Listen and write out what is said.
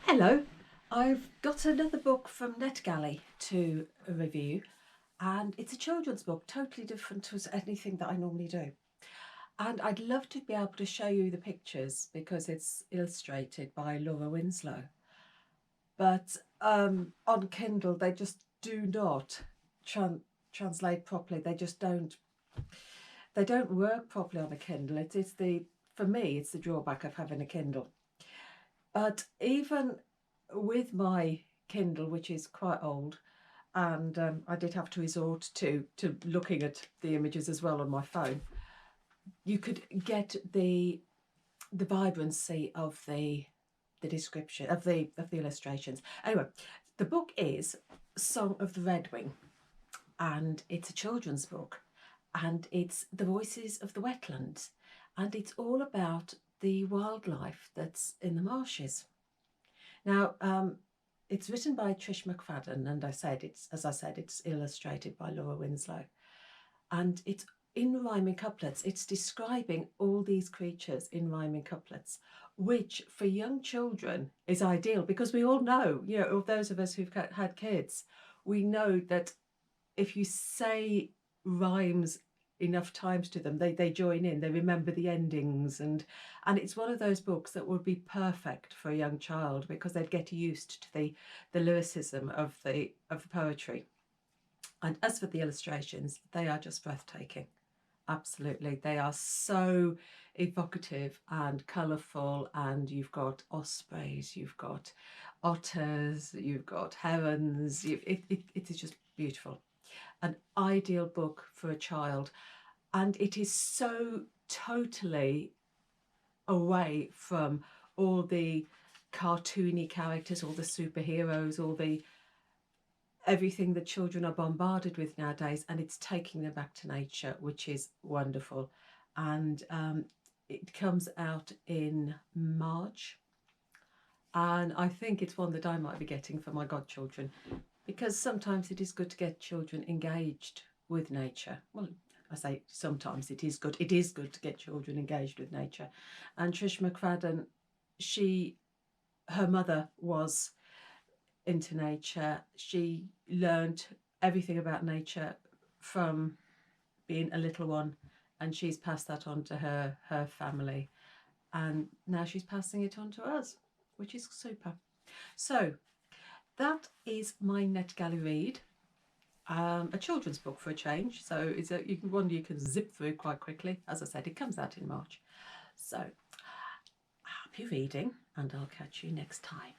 Hello, I've got another book from Netgalley to review, and it's a children's book, totally different to anything that I normally do. And I'd love to be able to show you the pictures because it's illustrated by Laura Winslow. But on Kindle, they just do not translate properly. They just don't. They don't work properly on a Kindle. It's for me, it's the drawback of having a Kindle. But even with my Kindle, which is quite old, and I did have to resort to looking at the images as well on my phone, you could get the vibrancy of the description of the illustrations. Anyway, the book is Song of the Redwing, and it's a children's book, and it's the voices of the wetlands, and it's all about the wildlife that's in the marshes. Now, it's written by Trish McFadden, and as I said, it's illustrated by Laura Winslow, and it's in rhyming couplets. It's describing all these creatures in rhyming couplets, which for young children is ideal because we all know, those of us who've had kids, we know that if you say rhymes enough times to them, they join in, they remember the endings, and it's one of those books that would be perfect for a young child because they'd get used to the lyricism of the poetry. And as for the illustrations, they are just breathtaking. Absolutely, they are so evocative and colourful, and you've got ospreys, you've got otters, you've got herons. It is just beautiful. An ideal book for a child, and it is so totally away from all the cartoony characters, all the superheroes, all the everything that children are bombarded with nowadays, and it's taking them back to nature, which is wonderful. And it comes out in March, and I think it's one that I might be getting for my godchildren, because sometimes it is good to get children engaged with nature. Well, I say sometimes it is good. It is good to get children engaged with nature. And Trish McFadden, her mother was into nature. She learned everything about nature from being a little one, and she's passed that on to her family, and now she's passing it on to us, which is super. So that is my Netgalley read. A children's book for a change, so it's one you can zip through quite quickly. As I said, it comes out in March. So happy reading, and I'll catch you next time.